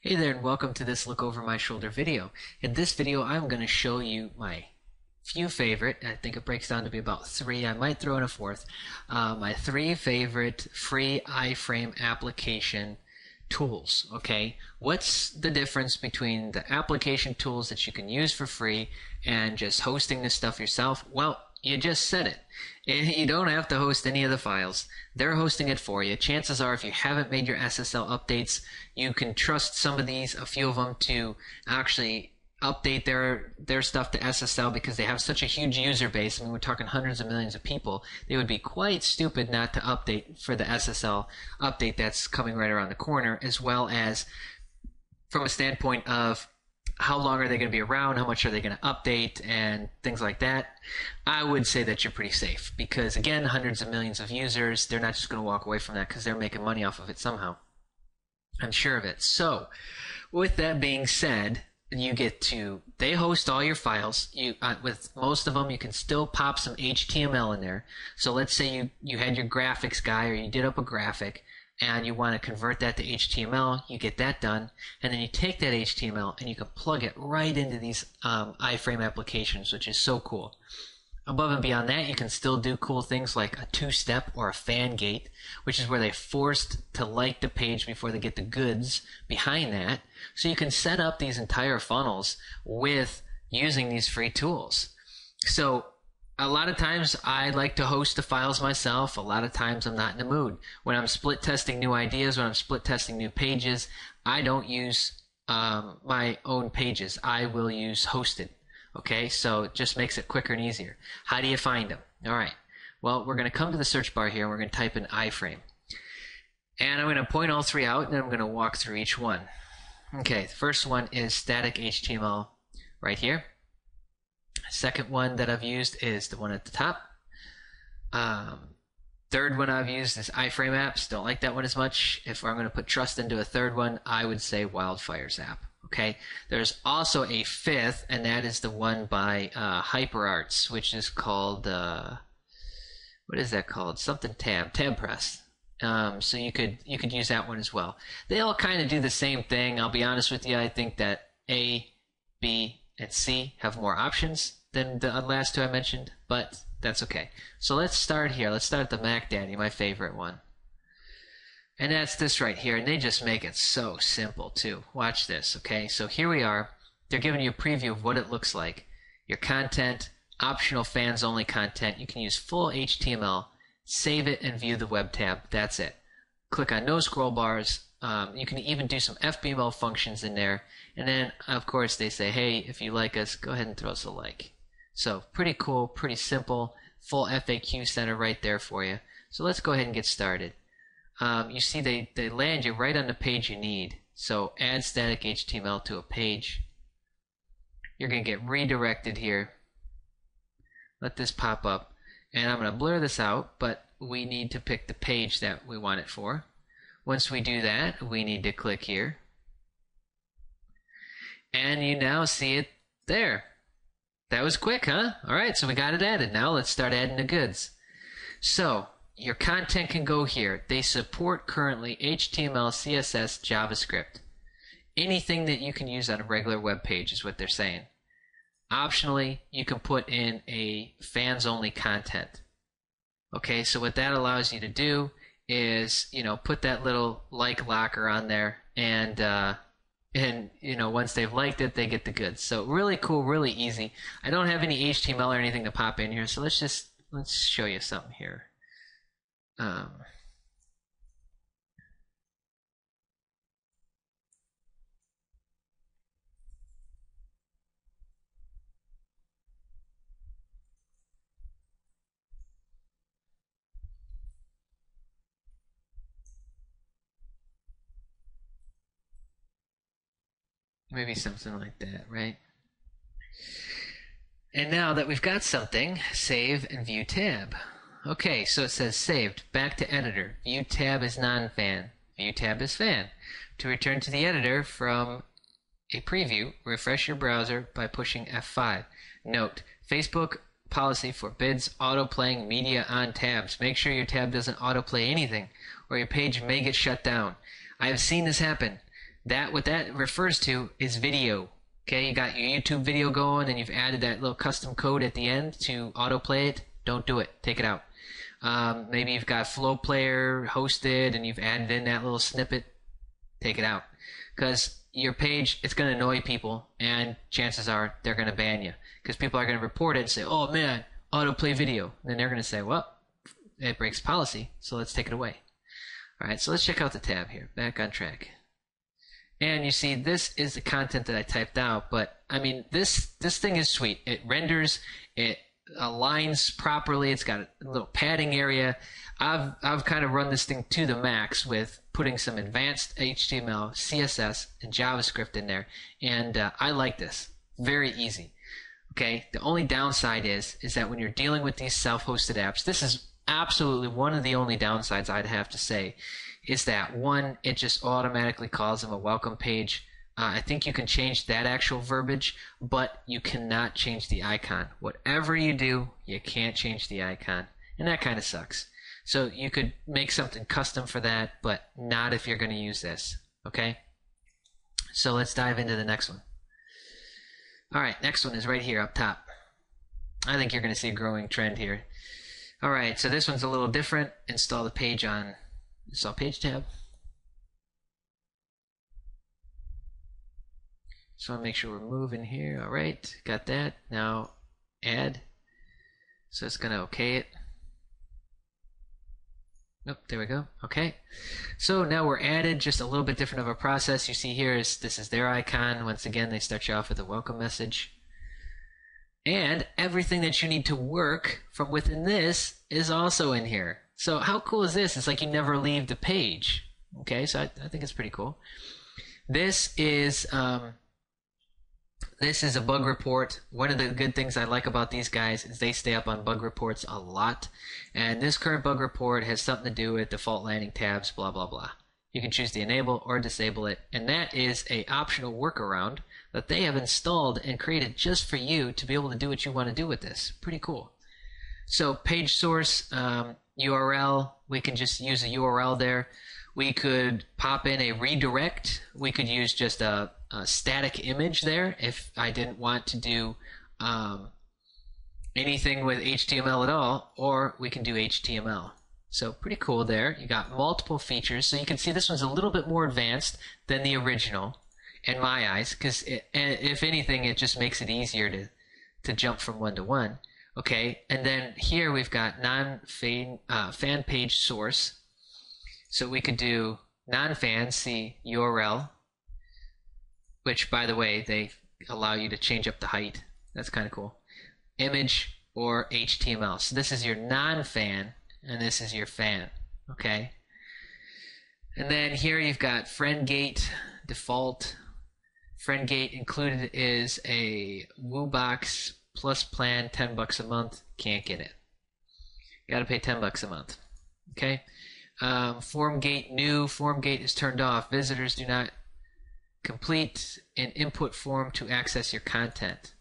Hey there and welcome to this look over my shoulder video. In this video I'm going to show you my few favorite, I think it breaks down to be about three, I might throw in a fourth, my three favorite free iframe application tools. Okay, what's the difference between the application tools that you can use for free and just hosting this stuff yourself? Well, you just said it. You don't have to host any of the files. They're hosting it for you. Chances are, if you haven't made your SSL updates, you can trust some of these, a few of them, to actually update their stuff to SSL because they have such a huge user base. I mean, we're talking hundreds of millions of people. They would be quite stupid not to update for the SSL update that's coming right around the corner, as well as from a standpoint of how long are they going to be around, how much are they going to update, and things like that. I would say that you're pretty safe because, again, hundreds of millions of users, they're not just going to walk away from that because they're making money off of it somehow. I'm sure of it. So, with that being said, they host all your files. With most of them, you can still pop some HTML in there. So let's say you had your graphics guy, or you did up a graphic, and you want to convert that to HTML, you get that done, and then you take that HTML and you can plug it right into these iframe applications, which is so cool. Above and beyond that, you can still do cool things like a two-step or a fan gate, which is where they're forced to like the page before they get the goods behind that. So you can set up these entire funnels with using these free tools. So a lot of times I like to host the files myself. A lot of times I'm not in the mood. When I'm split testing new ideas, when I'm split testing new pages, I don't use my own pages. I will use hosted. Okay, so it just makes it quicker and easier. How do you find them? All right, well, we're going to come to the search bar here and we're going to type in iframe. And I'm going to point all three out and I'm going to walk through each one. Okay, the first one is static HTML right here. Second one that I've used is the one at the top. Third one I've used is iframe apps. Don't like that one as much. If I'm going to put trust into a third one, I would say Wildfires app. Okay. There's also a fifth, and that is the one by HyperArts, which is called what is that called? Something TabPress. So you could use that one as well. They all kind of do the same thing. I'll be honest with you. I think that A, B, and C have more options than the last two I mentioned, but that's okay. So let's start here. Let's start at the Mac Daddy, my favorite one. And that's this right here, and they just make it so simple too. Watch this, okay? So here we are. They're giving you a preview of what it looks like. Your content, optional fans-only content. You can use full HTML, save it, and view the web tab. That's it. Click on no scroll bars. You can even do some FBML functions in there. And then, of course, they say, hey, if you like us, go ahead and throw us a like. So pretty cool, pretty simple, full FAQ center right there for you. So let's go ahead and get started. You see they land you right on the page you need. So add static HTML to a page. You're going to get redirected here. Let this pop up. And I'm going to blur this out, but we need to pick the page that we want it for. Once we do that, we need to click here. And you now see it there. That was quick, huh? All right, so we got it added. Now let's start adding the goods. So your content can go here. They support currently HTML, CSS, JavaScript. Anything that you can use on a regular web page is what they're saying. Optionally, you can put in a fans-only content. Okay, so what that allows you to do is, put that little like locker on there, and once they've liked it, they get the goods. So really cool, really easy. I don't have any HTML or anything to pop in here, so let's show you something here. Maybe something like that, right? And now that we've got something, save and view tab. Okay, so it says saved. Back to editor. View tab is non-fan. View tab is fan. To return to the editor from a preview, refresh your browser by pushing F5. Note, Facebook policy forbids autoplaying media on tabs. Make sure your tab doesn't autoplay anything, or your page may get shut down. I have seen this happen. What that refers to is video. Okay, you got your YouTube video going and you've added that little custom code at the end to autoplay it. Don't do it. Take it out. Maybe you've got Flow Player hosted and you've added in that little snippet. Take it out. Because your page, it's going to annoy people, and chances are they're going to ban you. Because people are going to report it and say, oh man, autoplay video. And then they're going to say, well, it breaks policy, so let's take it away. Alright, so let's check out the tab here. Back on track. And you see, this is the content that I typed out, but I mean, this thing is sweet. It renders, it aligns properly, it's got a little padding area. I've kind of run this thing to the max with putting some advanced HTML, CSS, and JavaScript in there, and I like this. Very easy. Okay, the only downside is that when you're dealing with these self-hosted apps, this is absolutely one of the only downsides I'd have to say, is that one, it just automatically calls them a welcome page. I think you can change that actual verbiage, but you cannot change the icon. Whatever you do, you can't change the icon, and that kind of sucks. So you could make something custom for that, but not if you're going to use this. Okay? So let's dive into the next one. Alright, next one is right here up top. I think you're going to see a growing trend here. Alright, so this one's a little different. Install the page on Install Page tab. So I want to make sure we're moving here. Alright, got that. Now add. So it's going to OK it. Nope, there we go. Okay. So now we're added, just a little bit different of a process. You see here is this is their icon. Once again, they start you off with a welcome message. And everything that you need to work from within this is also in here. So how cool is this? It's like you never leave the page. Okay, so I think it's pretty cool. This is a bug report. One of the good things I like about these guys is they stay up on bug reports a lot. And this current bug report has something to do with default landing tabs, blah, blah, blah. You can choose to enable or disable it. And that is an optional workaround that they have installed and created just for you to be able to do what you want to do with this. Pretty cool. So page source, URL, we can just use a URL there. We could pop in a redirect. We could use just a static image there if I didn't want to do anything with HTML at all, or we can do HTML. So pretty cool there. You got multiple features. So you can see this one's a little bit more advanced than the original in my eyes, because if anything, it just makes it easier to jump from one to one. Okay, and then here we've got fan page source. So we could do non-fan, see URL, which, by the way, they allow you to change up the height. That's kind of cool. Image or HTML. So this is your non-fan, and this is your fan. Okay? And then here you've got FriendGate default. FriendGate included is a WooBox Plus plan, $10 a month. Can't get it. You got to pay $10 a month. Okay? FormGate new. FormGate is turned off. Visitors do not complete an input form to access your content.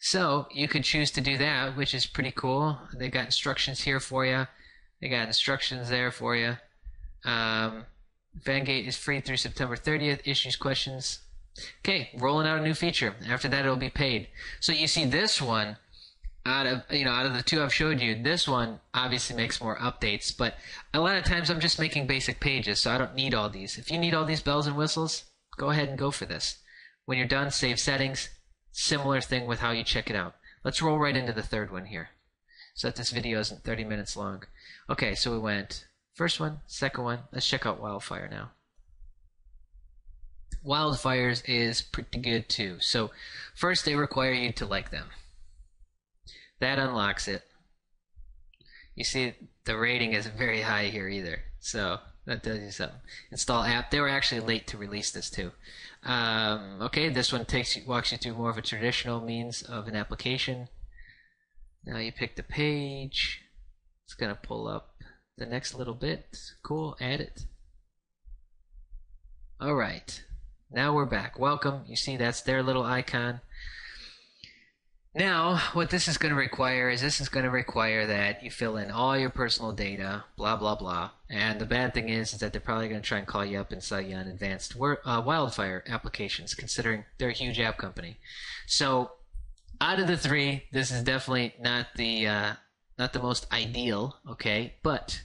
So you could choose to do that, which is pretty cool. They got instructions here for you. They got instructions there for you. FanGate is free through September 30th. Issues, questions. Okay, rolling out a new feature. After that, it'll be paid. So you see this one, out of the two I've showed you, this one obviously makes more updates. But a lot of times I'm just making basic pages, so I don't need all these. If you need all these bells and whistles, go ahead and go for this. When you're done, save settings. Similar thing with how you check it out. Let's roll right into the third one here, so that this video isn't 30 minutes long. Okay, so we went first one, second one. Let's check out Wildfire now. Wildfires is pretty good too. So first they require you to like them. That unlocks it. You see the rating isn't very high here either, so that tells you something. Install app. They were actually late to release this too. Okay, this one walks you through more of a traditional means of an application. Now you pick the page. It's going to pull up the next little bit. Cool, add it. Alright, now we're back. Welcome. You see that's their little icon. Now, what this is going to require is this is going to require that you fill in all your personal data, blah, blah, blah. And the bad thing is that they're probably going to try and call you up and sell you on advanced wildfire applications, considering they're a huge app company. So, out of the three, this is definitely not the most ideal, okay? But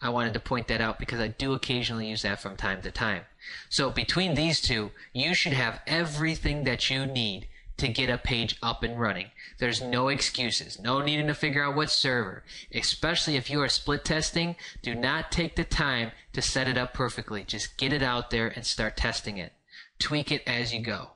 I wanted to point that out because I do occasionally use that from time to time. So between these two, you should have everything that you need to get a page up and running. There's no excuses, no needing to figure out what server. Especially if you are split testing, do not take the time to set it up perfectly. Just get it out there and start testing it. Tweak it as you go.